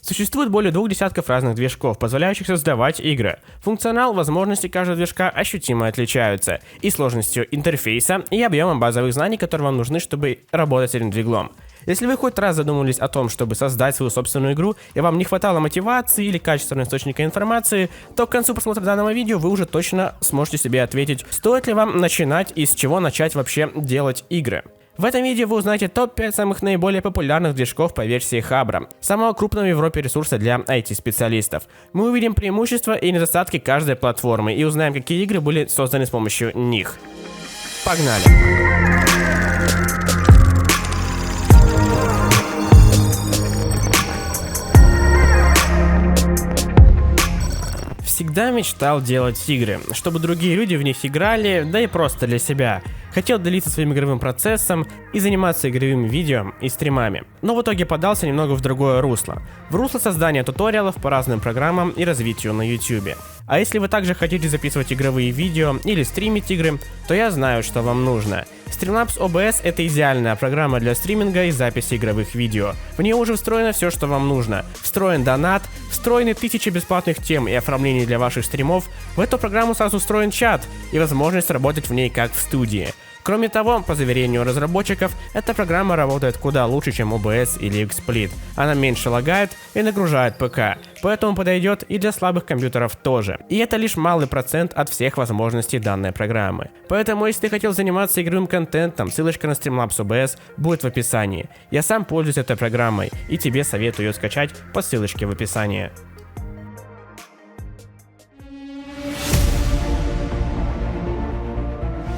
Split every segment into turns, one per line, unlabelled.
Существует более 2 десятков разных движков, позволяющих создавать игры. Функционал, возможности каждого движка ощутимо отличаются и сложностью интерфейса, и объемом базовых знаний, которые вам нужны, чтобы работать с этим двиглом. Если вы хоть раз задумывались о том, чтобы создать свою собственную игру, и вам не хватало мотивации или качественного источника информации, то к концу просмотра данного видео вы уже точно сможете себе ответить, стоит ли вам начинать и с чего начать вообще делать игры. В этом видео вы узнаете топ-5 самых наиболее популярных движков по версии Хабра, самого крупного в Европе ресурса для IT-специалистов. Мы увидим преимущества и недостатки каждой платформы и узнаем, какие игры были созданы с помощью них. Погнали! Всегда мечтал делать игры, чтобы другие люди в них играли, да и просто для себя. Хотел делиться своим игровым процессом и заниматься игровыми видео и стримами. Но в итоге подался немного в другое русло. В русло создания туториалов по разным программам и развитию на YouTube. А если вы также хотите записывать игровые видео или стримить игры, то я знаю, что вам нужно. Streamlabs OBS — это идеальная программа для стриминга и записи игровых видео. В нее уже встроено все, что вам нужно. Встроен донат, встроены 1000 бесплатных тем и оформлений для ваших стримов. В эту программу сразу встроен чат и возможность работать в ней как в студии. Кроме того, по заверению разработчиков, эта программа работает куда лучше, чем OBS или XSplit. Она меньше лагает и нагружает ПК, поэтому подойдет и для слабых компьютеров тоже. И это лишь малый процент от всех возможностей данной программы. Поэтому, если ты хотел заниматься игровым контентом, ссылочка на Streamlabs OBS будет в описании. Я сам пользуюсь этой программой и тебе советую ее скачать по ссылочке в описании.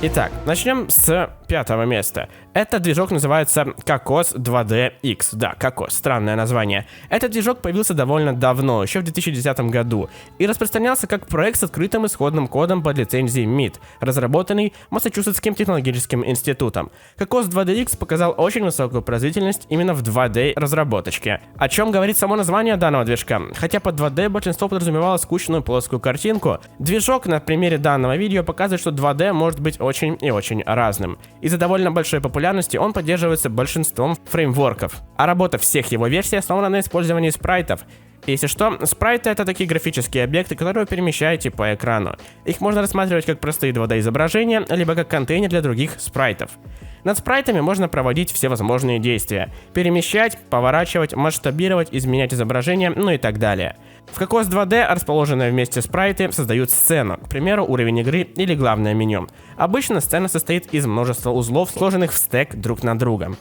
Итак, начнем с 5-го места. Этот движок называется Cocos 2D-X. Да, Cocos, странное название. Этот движок появился довольно давно, еще в 2010 году, и распространялся как проект с открытым исходным кодом под лицензией MIT, разработанный Массачусетским технологическим институтом. Cocos 2D-X показал очень высокую производительность именно в 2D разработочке. О чем говорит само название данного движка? Хотя под 2D большинство подразумевало скучную плоскую картинку, движок на примере данного видео показывает, что 2D может быть очень и очень разным. Из-за довольно большой популярности он поддерживается большинством фреймворков, а работа всех его версий основана на использовании спрайтов. Если что, спрайты — это такие графические объекты, которые вы перемещаете по экрану. Их можно рассматривать как простые 2D изображения, либо как контейнер для других спрайтов. Над спрайтами можно проводить все возможные действия: перемещать, поворачивать, масштабировать, изменять изображение, ну и так далее. В Cocos 2D расположенные вместе спрайты создают сцену, к примеру, уровень игры или главное меню. Обычно сцена состоит из множества узлов, сложенных в стэк друг на друга.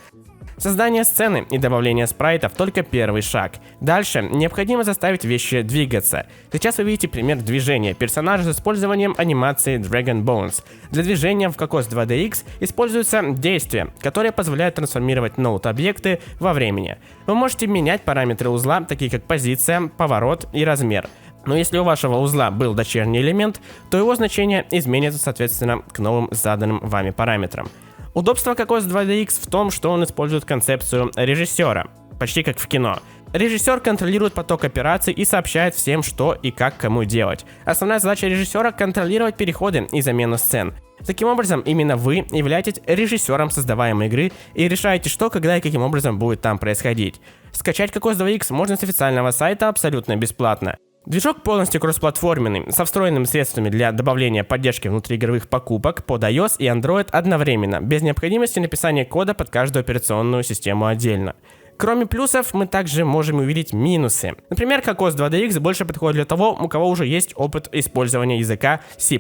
Создание сцены и добавление спрайтов только первый шаг. Дальше необходимо заставить вещи двигаться. Сейчас вы видите пример движения персонажа с использованием анимации Dragon Bones. Для движения в Cocos 2D-X используются действия, которые позволяют трансформировать ноут-объекты во времени. Вы можете менять параметры узла, такие как позиция, поворот и размер. Но если у вашего узла был дочерний элемент, то его значение изменится соответственно к новым заданным вами параметрам. Удобство Cocos 2D-X в том, что он использует концепцию режиссера, почти как в кино. Режиссер контролирует поток операций и сообщает всем, что и как кому делать. Основная задача режиссера — контролировать переходы и замену сцен. Таким образом, именно вы являетесь режиссером создаваемой игры и решаете, что, когда и каким образом будет там происходить. Скачать Cocos 2D-X можно с официального сайта абсолютно бесплатно. Движок полностью кроссплатформенный, со встроенными средствами для добавления поддержки внутриигровых покупок под iOS и Android одновременно, без необходимости написания кода под каждую операционную систему отдельно. Кроме плюсов, мы также можем увидеть минусы. Например, Cocos 2D-X больше подходит для того, у кого уже есть опыт использования языка C++.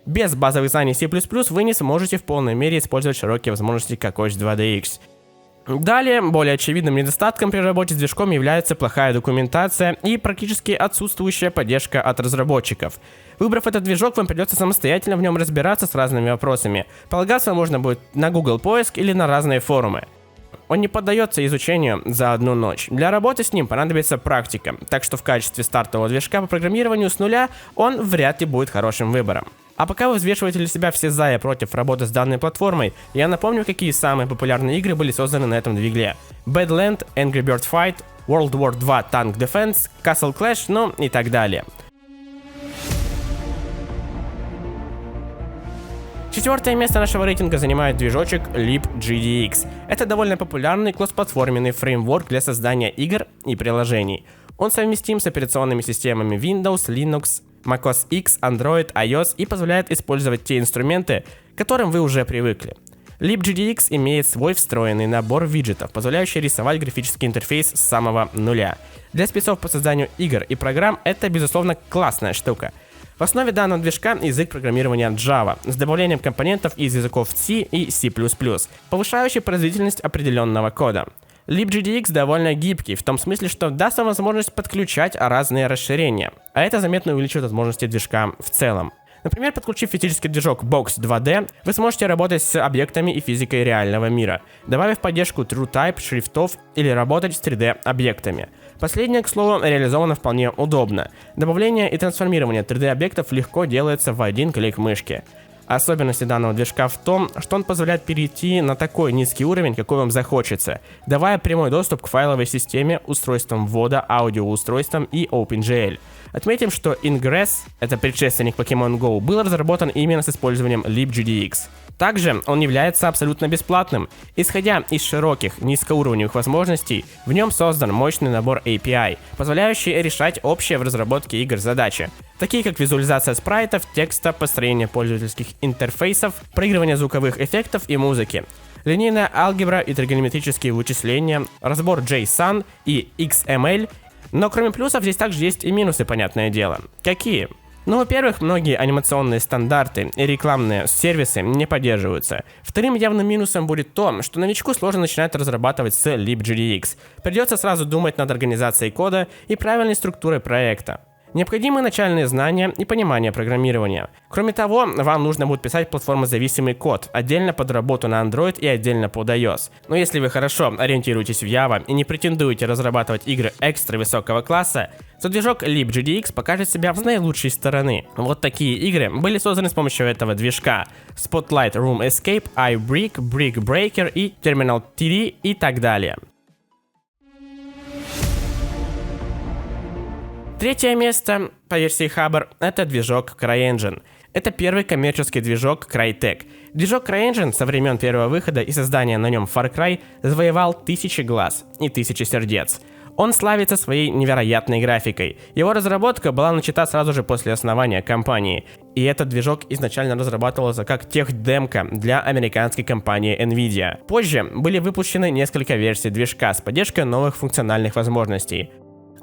Без базовых знаний C++ вы не сможете в полной мере использовать широкие возможности Cocos 2D-X. Далее, более очевидным недостатком при работе с движком является плохая документация и практически отсутствующая поддержка от разработчиков. Выбрав этот движок, вам придется самостоятельно в нем разбираться с разными вопросами. Полагаться можно будет на Google поиск или на разные форумы. Он не поддается изучению за одну ночь. Для работы с ним понадобится практика, так что в качестве стартового движка по программированию с нуля он вряд ли будет хорошим выбором. А пока вы взвешиваете для себя все за и против работы с данной платформой, я напомню, какие самые популярные игры были созданы на этом двигле. Badland, Angry Bird Fight, World War 2 Tank Defense, Castle Clash, ну и так далее. 4 место нашего рейтинга занимает движочек libgdx. Это довольно популярный кроссплатформенный фреймворк для создания игр и приложений. Он совместим с операционными системами Windows, Linux, macOS X, Android, iOS и позволяет использовать те инструменты, к которым вы уже привыкли. libgdx имеет свой встроенный набор виджетов, позволяющий рисовать графический интерфейс с самого нуля. Для спецов по созданию игр и программ это, безусловно, классная штука. В основе данного движка язык программирования Java с добавлением компонентов из языков C и C++, повышающий производительность определенного кода. libgdx довольно гибкий, в том смысле, что даст вам возможность подключать разные расширения, а это заметно увеличивает возможности движка в целом. Например, подключив физический движок Box 2D, вы сможете работать с объектами и физикой реального мира, добавив поддержку TrueType, шрифтов или работать с 3D-объектами. Последнее, к слову, реализовано вполне удобно. Добавление и трансформирование 3D-объектов легко делается в один клик мышки. Особенность данного движка в том, что он позволяет перейти на такой низкий уровень, какой вам захочется, давая прямой доступ к файловой системе, устройствам ввода, аудиоустройствам и OpenGL. Отметим, что Ingress, это предшественник Pokemon Go, был разработан именно с использованием libgdx. Также он является абсолютно бесплатным. Исходя из широких, низкоуровневых возможностей, в нем создан мощный набор API, позволяющий решать общие в разработке игр задачи, такие как визуализация спрайтов, текста, построение пользовательских интерфейсов, проигрывание звуковых эффектов и музыки, линейная алгебра и тригонометрические вычисления, разбор JSON и XML. Но кроме плюсов здесь также есть и минусы, понятное дело. Какие? Ну, во-первых, многие анимационные стандарты и рекламные сервисы не поддерживаются. Вторым явным минусом будет то, что новичку сложно начинать разрабатывать с libgdx. Придется сразу думать над организацией кода и правильной структурой проекта. Необходимы начальные знания и понимание программирования. Кроме того, вам нужно будет писать платформозависимый код, отдельно под работу на Android и отдельно под iOS. Но если вы хорошо ориентируетесь в Java и не претендуете разрабатывать игры экстра высокого класса, то движок libgdx покажет себя с наилучшей стороны. Вот такие игры были созданы с помощью этого движка: Spotlight Room Escape, iBrick, Brick Breaker и Terminal TD и так далее. 3 место по версии Хабр — это движок CryEngine. Это первый коммерческий движок Crytek. Движок CryEngine со времен первого выхода и создания на нем Far Cry завоевал тысячи глаз и тысячи сердец. Он славится своей невероятной графикой. Его разработка была начата сразу же после основания компании. И этот движок изначально разрабатывался как техдемка для американской компании Nvidia. Позже были выпущены несколько версий движка с поддержкой новых функциональных возможностей.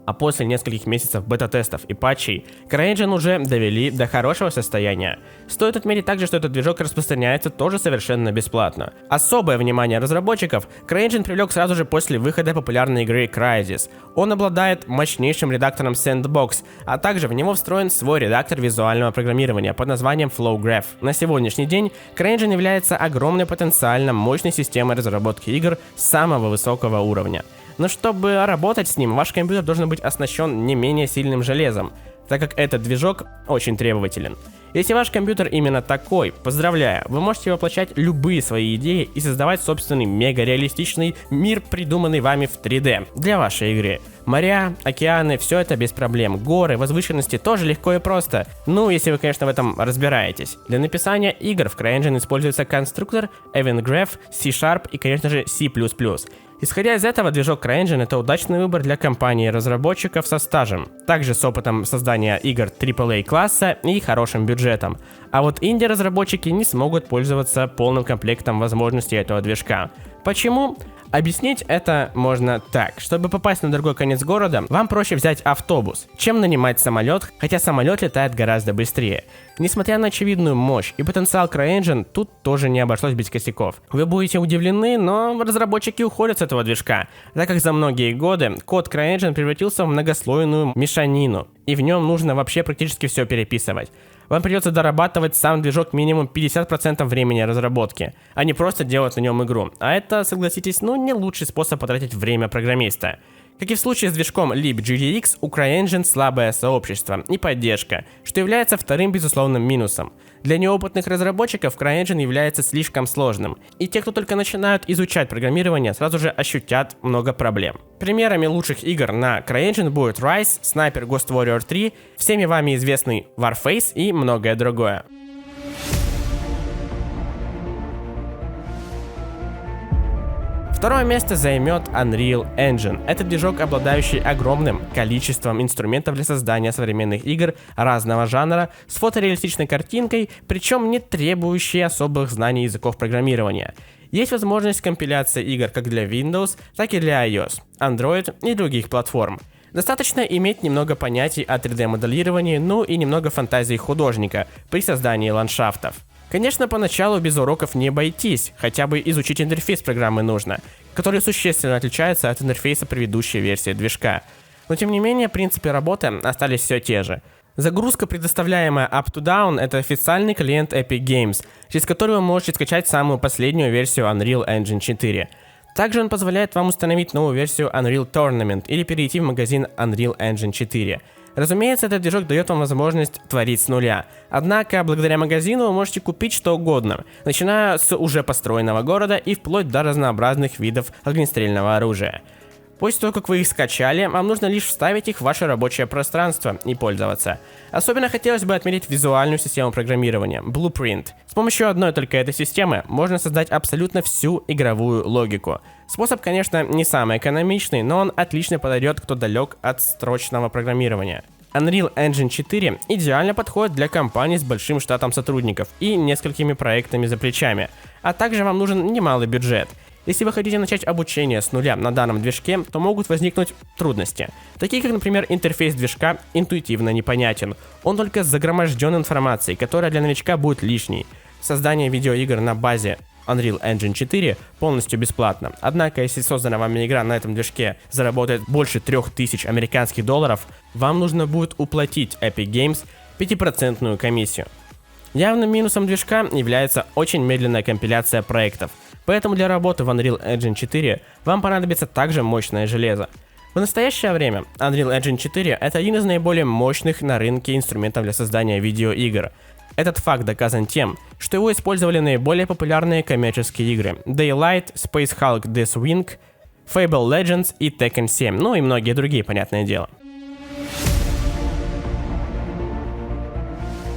А после нескольких месяцев бета-тестов и патчей, CryEngine уже довели до хорошего состояния. Стоит отметить также, что этот движок распространяется тоже совершенно бесплатно. Особое внимание разработчиков CryEngine привлек сразу же после выхода популярной игры Crysis. Он обладает мощнейшим редактором Sandbox, а также в него встроен свой редактор визуального программирования под названием FlowGraph. На сегодняшний день CryEngine является огромной потенциально мощной системой разработки игр самого высокого уровня. Но чтобы работать с ним, ваш компьютер должен быть оснащен не менее сильным железом, так как этот движок очень требователен. Если ваш компьютер именно такой, поздравляю, вы можете воплощать любые свои идеи и создавать собственный мега-реалистичный мир, придуманный вами в 3D для вашей игры. Моря, океаны, все это без проблем. Горы, возвышенности тоже легко и просто. Ну, если вы, конечно, в этом разбираетесь. Для написания игр в CryEngine используется конструктор, EventGraph, C# и, конечно же, C++. Исходя из этого, движок CryEngine — это удачный выбор для компаний-разработчиков со стажем, также с опытом создания игр AAA класса и хорошим бюджетом. А вот инди-разработчики не смогут пользоваться полным комплектом возможностей этого движка. Почему? Объяснить это можно так. Чтобы попасть на другой конец города, вам проще взять автобус, чем нанимать самолет, хотя самолет летает гораздо быстрее. Несмотря на очевидную мощь и потенциал CryEngine, тут тоже не обошлось без косяков. Вы будете удивлены, но разработчики уходят с этого движка, так как за многие годы код CryEngine превратился в многослойную мешанину, и в нем нужно вообще практически все переписывать. Вам придется дорабатывать сам движок минимум 50% времени разработки, а не просто делать на нем игру. А это, согласитесь, не лучший способ потратить время программиста. Как и в случае с движком libgdx, у CryEngine слабое сообщество и поддержка, что является вторым безусловным минусом. Для неопытных разработчиков CryEngine является слишком сложным, и те, кто только начинают изучать программирование, сразу же ощутят много проблем. Примерами лучших игр на CryEngine будут Rise, Sniper Ghost Warrior 3, всеми вами известный Warface и многое другое. Второе место займет Unreal Engine. Это движок, обладающий огромным количеством инструментов для создания современных игр разного жанра с фотореалистичной картинкой, причем не требующий особых знаний языков программирования. Есть возможность компиляции игр как для Windows, так и для iOS, Android и других платформ. Достаточно иметь немного понятий о 3D-моделировании, ну и немного фантазии художника при создании ландшафтов. Конечно, поначалу без уроков не обойтись, хотя бы изучить интерфейс программы нужно, который существенно отличается от интерфейса предыдущей версии движка. Но тем не менее, принципы работы остались все те же. Загрузка, предоставляемая Up2Down, это официальный клиент Epic Games, через который вы можете скачать самую последнюю версию Unreal Engine 4. Также он позволяет вам установить новую версию Unreal Tournament или перейти в магазин Unreal Engine 4. Разумеется, этот движок дает вам возможность творить с нуля. Однако, благодаря магазину вы можете купить что угодно, начиная с уже построенного города и вплоть до разнообразных видов огнестрельного оружия. После того, как вы их скачали, вам нужно лишь вставить их в ваше рабочее пространство и пользоваться. Особенно хотелось бы отметить визуальную систему программирования – Blueprint. С помощью одной только этой системы можно создать абсолютно всю игровую логику. Способ, конечно, не самый экономичный, но он отлично подойдет, кто далек от строчного программирования. Unreal Engine 4 идеально подходит для компаний с большим штатом сотрудников и несколькими проектами за плечами, а также вам нужен немалый бюджет. Если вы хотите начать обучение с нуля на данном движке, то могут возникнуть трудности, такие как, например, интерфейс движка интуитивно непонятен, он только загроможден информацией, которая для новичка будет лишней. Создание видеоигр на базе Unreal Engine 4 полностью бесплатно, однако если созданная вами игра на этом движке заработает больше 3000 американских долларов, вам нужно будет уплатить Epic Games 5% комиссию. Явным минусом движка является очень медленная компиляция проектов. Поэтому для работы в Unreal Engine 4 вам понадобится также мощное железо. В настоящее время Unreal Engine 4 это один из наиболее мощных на рынке инструментов для создания видеоигр. Этот факт доказан тем, что его использовали наиболее популярные коммерческие игры Daylight, Space Hulk Deathwing, Fable Legends и Tekken 7, ну и многие другие, понятное дело.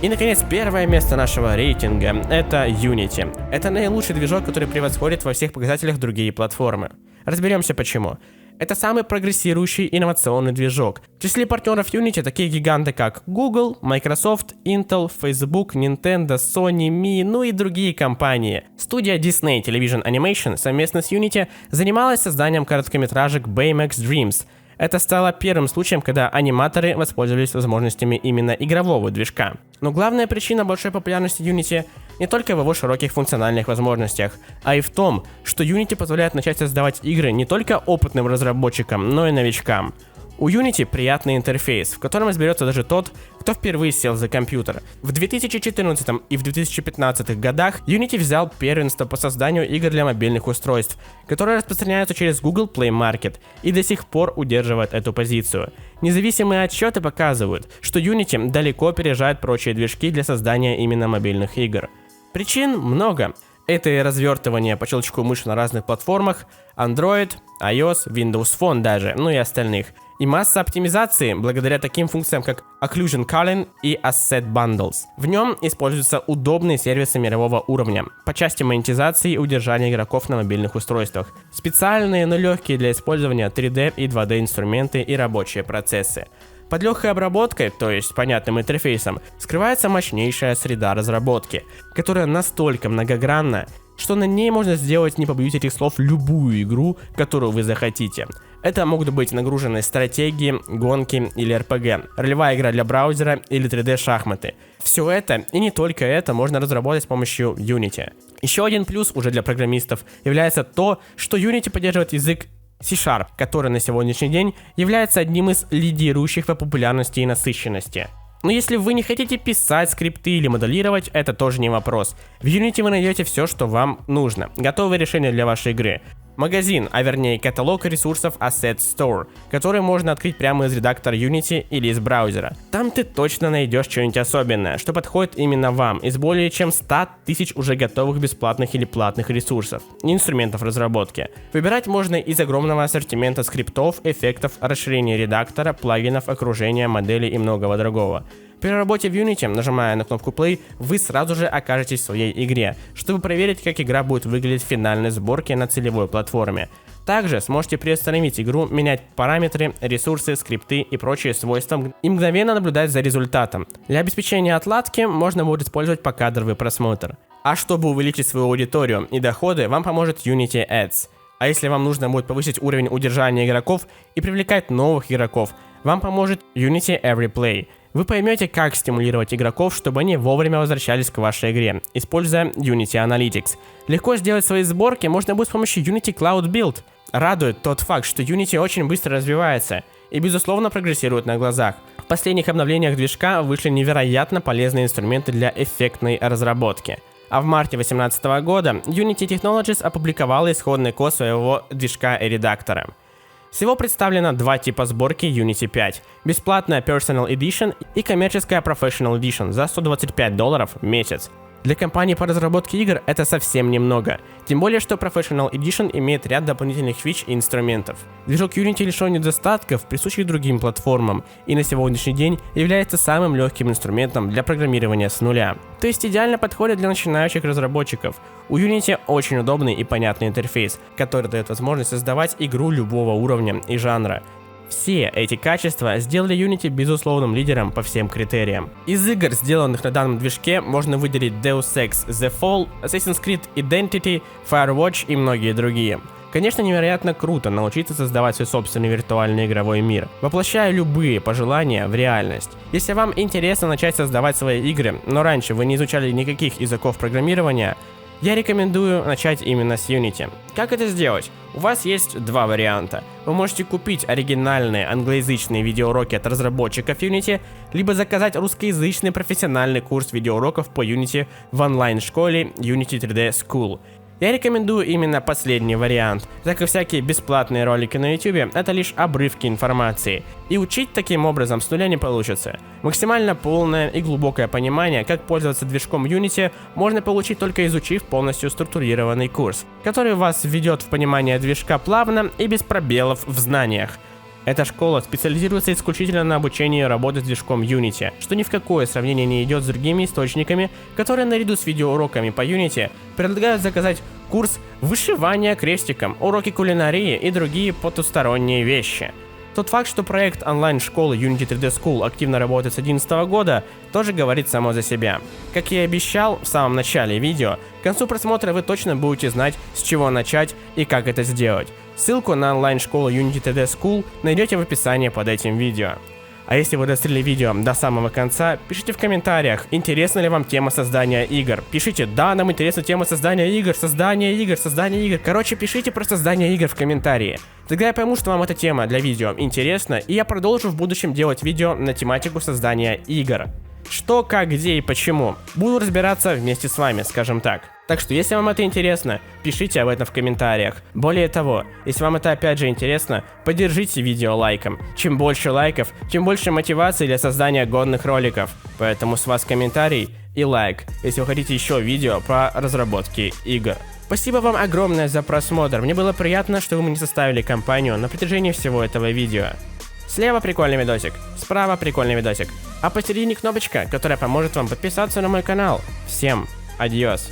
И, наконец, первое место нашего рейтинга – это Unity. Это наилучший движок, который превосходит во всех показателях другие платформы. Разберемся почему. Это самый прогрессирующий инновационный движок. В числе партнеров Unity такие гиганты, как Google, Microsoft, Intel, Facebook, Nintendo, Sony, Mi, ну и другие компании. Студия Disney Television Animation совместно с Unity занималась созданием короткометражек Baymax Dreams. Это стало первым случаем, когда аниматоры воспользовались возможностями именно игрового движка. Но главная причина большой популярности Unity не только в его широких функциональных возможностях, а и в том, что Unity позволяет начать создавать игры не только опытным разработчикам, но и новичкам. У Unity приятный интерфейс, в котором разберется даже тот, кто впервые сел за компьютер. В 2014 и в 2015 годах Unity взял первенство по созданию игр для мобильных устройств, которые распространяются через Google Play Market и до сих пор удерживает эту позицию. Независимые отчеты показывают, что Unity далеко опережает прочие движки для создания именно мобильных игр. Причин много. Это и развертывание по щелчку мыши на разных платформах, Android, iOS, Windows Phone даже, ну и остальных. И масса оптимизации благодаря таким функциям, как Occlusion Culling и Asset Bundles. В нем используются удобные сервисы мирового уровня по части монетизации и удержания игроков на мобильных устройствах. Специальные, но легкие для использования 3D и 2D инструменты и рабочие процессы. Под легкой обработкой, то есть понятным интерфейсом, скрывается мощнейшая среда разработки, которая настолько многогранна, что на ней можно сделать, не побоюсь этих слов, любую игру, которую вы захотите. Это могут быть нагруженные стратегии, гонки или RPG, ролевая игра для браузера или 3D-шахматы. Все это, и не только это, можно разработать с помощью Unity. Еще один плюс уже для программистов является то, что Unity поддерживает язык C#, который на сегодняшний день является одним из лидирующих по популярности и насыщенности. Но если вы не хотите писать скрипты или моделировать, это тоже не вопрос. В Unity вы найдете все, что вам нужно. Готовые решения для вашей игры. Магазин, а вернее каталог ресурсов Asset Store, который можно открыть прямо из редактора Unity или из браузера. Там ты точно найдешь что-нибудь особенное, что подходит именно вам, из более чем 100 тысяч уже готовых бесплатных или платных ресурсов и инструментов разработки. Выбирать можно из огромного ассортимента скриптов, эффектов, расширения редактора, плагинов, окружения, моделей и многого другого. При работе в Unity, нажимая на кнопку Play, вы сразу же окажетесь в своей игре, чтобы проверить, как игра будет выглядеть в финальной сборке на целевой платформе. Также сможете приостановить игру, менять параметры, ресурсы, скрипты и прочие свойства и мгновенно наблюдать за результатом. Для обеспечения отладки можно будет использовать покадровый просмотр. А чтобы увеличить свою аудиторию и доходы, вам поможет Unity Ads. А если вам нужно будет повысить уровень удержания игроков и привлекать новых игроков, вам поможет Unity Every Play. Вы поймете, как стимулировать игроков, чтобы они вовремя возвращались к вашей игре, используя Unity Analytics. Легко сделать свои сборки можно будет с помощью Unity Cloud Build. Радует тот факт, что Unity очень быстро развивается и безусловно прогрессирует на глазах. В последних обновлениях движка вышли невероятно полезные инструменты для эффектной разработки. А в марте 2018 года Unity Technologies опубликовала исходный код своего движка и редактора. Всего представлено два типа сборки Unity 5. Бесплатная Personal Edition и коммерческая Professional Edition за $125 в месяц. Для компаний по разработке игр это совсем немного. Тем более, что Professional Edition имеет ряд дополнительных фич и инструментов. Движок Unity лишен недостатков, присущих другим платформам, и на сегодняшний день является самым легким инструментом для программирования с нуля. То есть идеально подходит для начинающих разработчиков. У Unity очень удобный и понятный интерфейс, который дает возможность создавать игру любого уровня и жанра. Все эти качества сделали Unity безусловным лидером по всем критериям. Из игр, сделанных на данном движке, можно выделить Deus Ex The Fall, Assassin's Creed Identity, Firewatch и многие другие. Конечно, невероятно круто научиться создавать свой собственный виртуальный игровой мир, воплощая любые пожелания в реальность. Если вам интересно начать создавать свои игры, но раньше вы не изучали никаких языков программирования, я рекомендую начать именно с Unity. Как это сделать? У вас есть два варианта. Вы можете купить оригинальные англоязычные видеоуроки от разработчиков Unity, либо заказать русскоязычный профессиональный курс видеоуроков по Unity в онлайн-школе Unity 3D School. Я рекомендую именно последний вариант, так как всякие бесплатные ролики на YouTube это лишь обрывки информации, и учить таким образом с нуля не получится. Максимально полное и глубокое понимание, как пользоваться движком Unity, можно получить только изучив полностью структурированный курс, который вас введет в понимание движка плавно и без пробелов в знаниях. Эта школа специализируется исключительно на обучении работы с движком Unity, что ни в какое сравнение не идет с другими источниками, которые наряду с видеоуроками по Unity предлагают заказать курс вышивания крестиком, уроки кулинарии и другие потусторонние вещи. Тот факт, что проект онлайн-школы Unity 3D School активно работает с 2011 года, тоже говорит само за себя. Как я и обещал в самом начале видео, к концу просмотра вы точно будете знать, с чего начать и как это сделать. Ссылку на онлайн-школу Unity 3D School найдете в описании под этим видео. А если вы досмотрели видео до самого конца, пишите в комментариях, интересна ли вам тема создания игр. Пишите, да, нам интересна тема создания игр. Короче, пишите про создание игр в комментарии. Тогда я пойму, что вам эта тема для видео интересна, и я продолжу в будущем делать видео на тематику создания игр. Что, как, где и почему. Буду разбираться вместе с вами, скажем так. Так что, если вам это интересно, пишите об этом в комментариях. Более того, если вам это опять же интересно, поддержите видео лайком. Чем больше лайков, тем больше мотивации для создания годных роликов. Поэтому с вас комментарий и лайк, если вы хотите еще видео про разработки игр. Спасибо вам огромное за просмотр. Мне было приятно, что вы мне составили компанию на протяжении всего этого видео. Слева прикольный видосик, справа прикольный видосик, а посередине кнопочка, которая поможет вам подписаться на мой канал. Всем адьос.